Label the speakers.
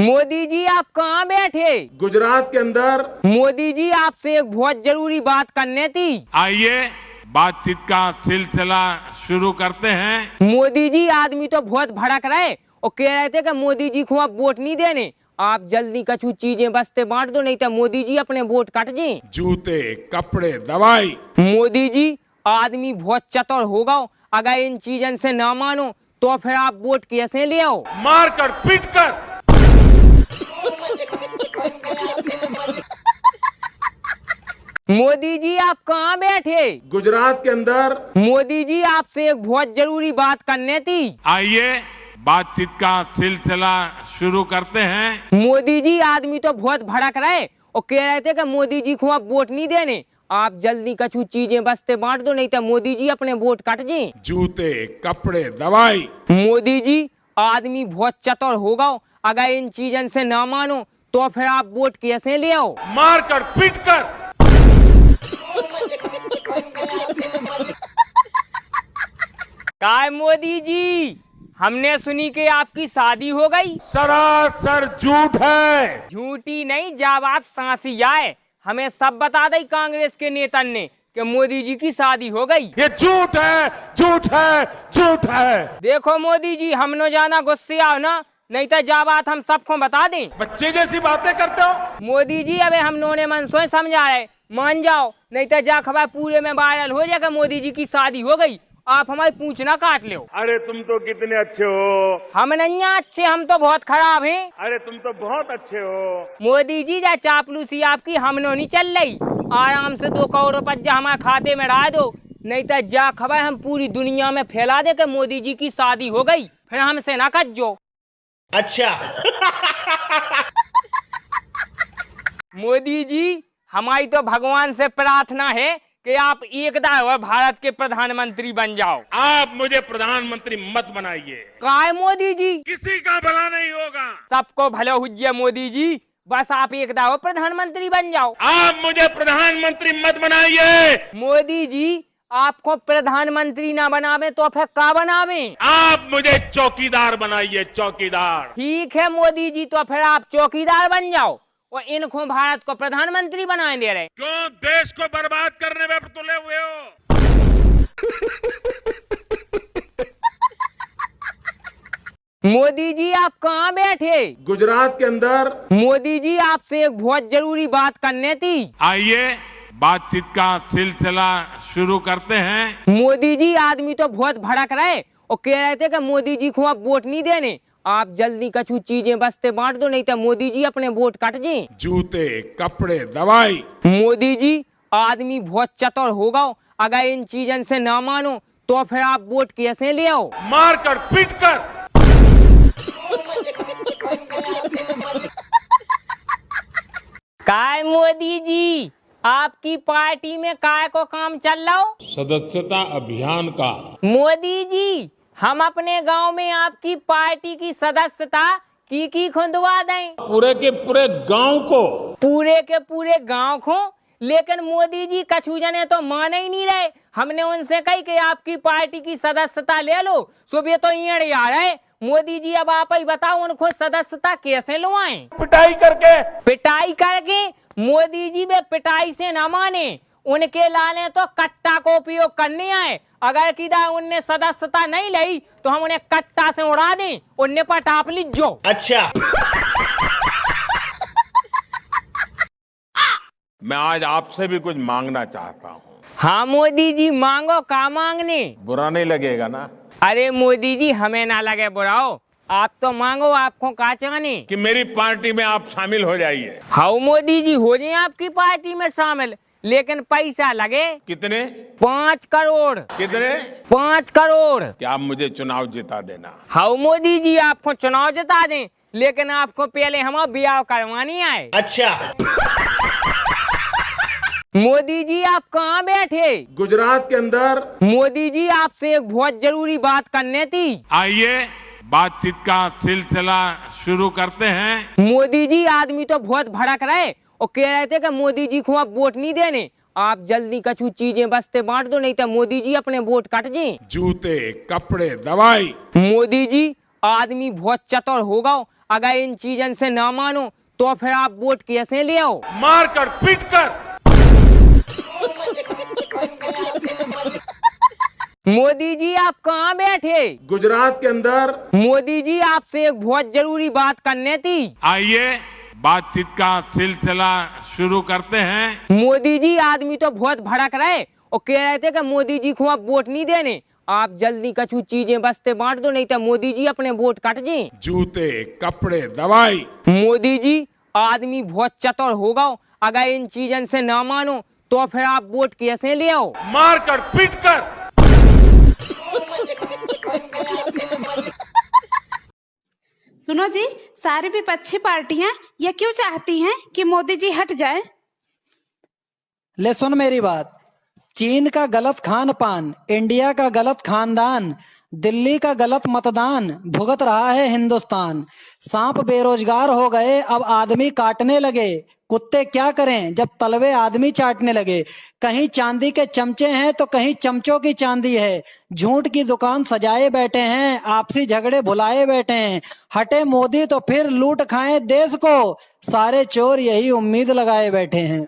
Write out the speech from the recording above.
Speaker 1: मोदी जी आप कहाँ बैठे?
Speaker 2: गुजरात के अंदर।
Speaker 1: मोदी जी आपसे एक बहुत जरूरी बात करनी थी।
Speaker 2: आइए बातचीत का सिलसिला शुरू करते हैं।
Speaker 1: मोदी जी आदमी तो बहुत भड़क रहे और कह रहे थे कि मोदी जी को आप वोट नहीं देने, आप जल्दी कछु चीजें बस्ते बांट दो, नहीं तो मोदी जी अपने वोट कट जाए।
Speaker 2: जूते, कपड़े, दवाई।
Speaker 1: मोदी जी आदमी बहुत चतुर होगा, अगर इन चीजों से ना मानो तो फिर आप वोट कैसे ले आओ?
Speaker 2: मार कर, पीट कर।
Speaker 1: मोदी जी आप कहाँ बैठे?
Speaker 2: गुजरात के अंदर।
Speaker 1: मोदी जी आपसे एक बहुत जरूरी बात करनी थी।
Speaker 2: आइए बातचीत का सिलसिला शुरू करते हैं।
Speaker 1: मोदी जी आदमी तो बहुत भड़क रहे और कह रहे थे कि मोदी जी को आप वोट नहीं देने, आप जल्दी कछु चीजें बस्ते बांट दो, नहीं तो मोदी जी अपने वोट कट जाए।
Speaker 2: जूते, कपड़े, दवाई।
Speaker 1: मोदी जी आदमी बहुत चतुर होगा, अगर इन चीजों से ना मानो तो फिर आप वोट कैसे ले आओ?
Speaker 2: मार कर, पीट कर।
Speaker 1: काय मोदी जी, हमने सुनी कि आपकी शादी हो गई।
Speaker 2: सरासर झूठ है।
Speaker 1: झूठी नहीं, जब आप सांसी आए हमें सब बता दी कांग्रेस के नेता ने कि मोदी जी की शादी हो गई।
Speaker 2: ये झूठ है, झूठ है, झूठ है।
Speaker 1: देखो मोदी जी, हम न जाना गुस्से आओ ना, नहीं तो जा बात हम सबको बता दें।
Speaker 2: बच्चे जैसी बातें करते हो।
Speaker 1: मोदी जी अबे हम ने मन सोच समझाए, मान जाओ, नहीं तो जा खबर पूरे में वायरल हो जाएगा मोदी जी की शादी हो गई, आप हमारी पूंछ ना काट लो।
Speaker 2: अरे तुम तो कितने अच्छे हो।
Speaker 1: हम नहीं अच्छे, हम तो बहुत खराब हैं।
Speaker 2: अरे तुम तो बहुत अच्छे हो।
Speaker 1: मोदी जी जा चापलूसी आपकी हमनो नहीं चल रही, आराम से 2 करोड़ रुपया हमारे खाते में डाल दो, नहीं तो जा खबर हम पूरी दुनिया में फैला दे कि मोदी जी की शादी हो गई, फिर हमसे ना कज्जो।
Speaker 3: अच्छा।
Speaker 1: मोदी जी हमारी तो भगवान से प्रार्थना है कि आप एकदा भारत के प्रधानमंत्री बन जाओ।
Speaker 2: आप मुझे प्रधानमंत्री मत बनाइए।
Speaker 1: काय मोदी जी,
Speaker 2: किसी का भला नहीं होगा।
Speaker 1: सबको भलो हुज्जे मोदी जी, बस आप एकदा प्रधानमंत्री बन जाओ।
Speaker 2: आप मुझे प्रधानमंत्री मत बनाइए।
Speaker 1: मोदी जी आपको प्रधानमंत्री ना बनावे तो फिर का बनावे?
Speaker 2: आप मुझे चौकीदार बनाइए, चौकीदार।
Speaker 1: ठीक है मोदी जी, तो फिर आप चौकीदार बन जाओ और इनको भारत को प्रधानमंत्री बनाए दे रहे।
Speaker 2: क्यों देश को बर्बाद करने में तुले हुए हो?
Speaker 1: मोदी जी आप कहाँ बैठे?
Speaker 2: गुजरात के अंदर।
Speaker 1: मोदी जी आपसे एक बहुत जरूरी बात करनी थी।
Speaker 2: आइए बातचीत का सिलसिला शुरू करते हैं।
Speaker 1: मोदी जी आदमी तो बहुत भड़क रहे और कह रहे थे कि मोदी जी को आप वोट नहीं देने, आप जल्दी कछु चीजें बस्ते बांट दो, नहीं तो मोदी जी अपने वोट कट जाए।
Speaker 2: जूते, कपड़े, दवाई।
Speaker 1: मोदी जी आदमी बहुत चतुर होगा, अगर इन चीजों से ना मानो तो फिर आप वोट कैसे ले आओ?
Speaker 2: मार कर, पीट कर।
Speaker 1: काय मोदी जी, आपकी पार्टी में काय को काम चल रहा हो?
Speaker 2: सदस्यता अभियान का।
Speaker 1: मोदी जी हम अपने गांव में आपकी पार्टी की सदस्यता की खुंदवा दें?
Speaker 2: पूरे के पूरे गांव को।
Speaker 1: पूरे के पूरे गांव को, लेकिन मोदी जी कछु जने तो माने ही नहीं रहे। हमने उनसे कही कि आपकी पार्टी की सदस्यता ले लो, सुबह तो ये आ रहे। मोदी जी अब आप ही बताओ उनको सदस्यता कैसे लुआएं?
Speaker 2: पिटाई करके।
Speaker 1: पिटाई करके? मोदी जी वे पिटाई से न माने, उनके लाले तो कट्टा को उपयोग करने आए। अगर किदा उनने सदस्यता नहीं ली तो हम उन्हें कट्टा से उड़ा दें, उन्हें पटाप लीजो।
Speaker 3: अच्छा।
Speaker 2: मैं आज आपसे भी कुछ मांगना चाहता हूँ।
Speaker 1: हाँ मोदी जी मांगो, का मांगने?
Speaker 2: बुरा नहीं लगेगा ना?
Speaker 1: अरे मोदी जी हमें ना लगे बुराओ, आप तो मांगो, आपको का चाहने?
Speaker 2: कि मेरी पार्टी में आप शामिल हो जाइए।
Speaker 1: हाँ मोदी जी हो जाए आपकी पार्टी में शामिल, लेकिन पैसा लगे।
Speaker 2: कितने?
Speaker 1: 5 करोड़।
Speaker 2: कितने?
Speaker 1: 5 करोड़।
Speaker 2: क्या आप मुझे चुनाव जिता देना?
Speaker 1: हाँ मोदी जी आपको चुनाव जिता दें, लेकिन आपको पहले हम ब्याह करवानी आए।
Speaker 3: अच्छा।
Speaker 1: मोदी जी आप कहाँ बैठे?
Speaker 2: गुजरात के अंदर।
Speaker 1: मोदी जी आपसे एक बहुत जरूरी बात करनी थी।
Speaker 2: आइए बातचीत का सिलसिला शुरू करते हैं।
Speaker 1: मोदी जी आदमी तो बहुत भड़क रहे और कह रहे थे कि मोदी जी को आप वोट नहीं देने, आप जल्दी कछु चीजें बस्ते बांट दो, नहीं तो मोदी जी अपने वोट कट जाए।
Speaker 2: जूते, कपड़े, दवाई।
Speaker 1: मोदी जी आदमी बहुत चतुर होगा, अगर इन चीजन से ना मानो तो फिर आप वोट कैसे ले आओ?
Speaker 2: मार कर पीट कर।
Speaker 1: मोदी जी आप कहाँ बैठे?
Speaker 2: गुजरात के अंदर।
Speaker 1: मोदी जी आपसे एक बहुत जरूरी बात करनी थी।
Speaker 2: आइए बातचीत का सिलसिला शुरू करते हैं।
Speaker 1: मोदी जी आदमी तो बहुत भड़क रहे और कह रहे थे कि मोदी जी को आप वोट नहीं देने, आप जल्दी कछु चीजें बस्ते बांट दो, नहीं तो मोदी जी अपने वोट कट जाए।
Speaker 2: जूते, कपड़े, दवाई।
Speaker 1: मोदी जी आदमी बहुत चतुर होगा, अगर इन चीजन से ना मानो तो फिर आप वोट कैसे ले आओ?
Speaker 2: मार कर पीट कर।
Speaker 3: सुनो जी, सारी विपक्षी पार्टियां ये क्यों चाहती हैं कि मोदी जी हट जाए?
Speaker 4: ले सुन मेरी बात। चीन का गलत खान पान, इंडिया का गलत खानदान, दिल्ली का गलत मतदान भुगत रहा है हिंदुस्तान। सांप बेरोजगार हो गए, अब आदमी काटने लगे। कुत्ते क्या करें जब तलवे आदमी चाटने लगे। कहीं चांदी के चमचे हैं तो कहीं चमचों की चांदी है। झूठ की दुकान सजाए बैठे हैं, आपसी झगड़े भुलाए बैठे हैं। हटे मोदी तो फिर लूट खाएं देश को, सारे चोर यही उम्मीद लगाए बैठे हैं।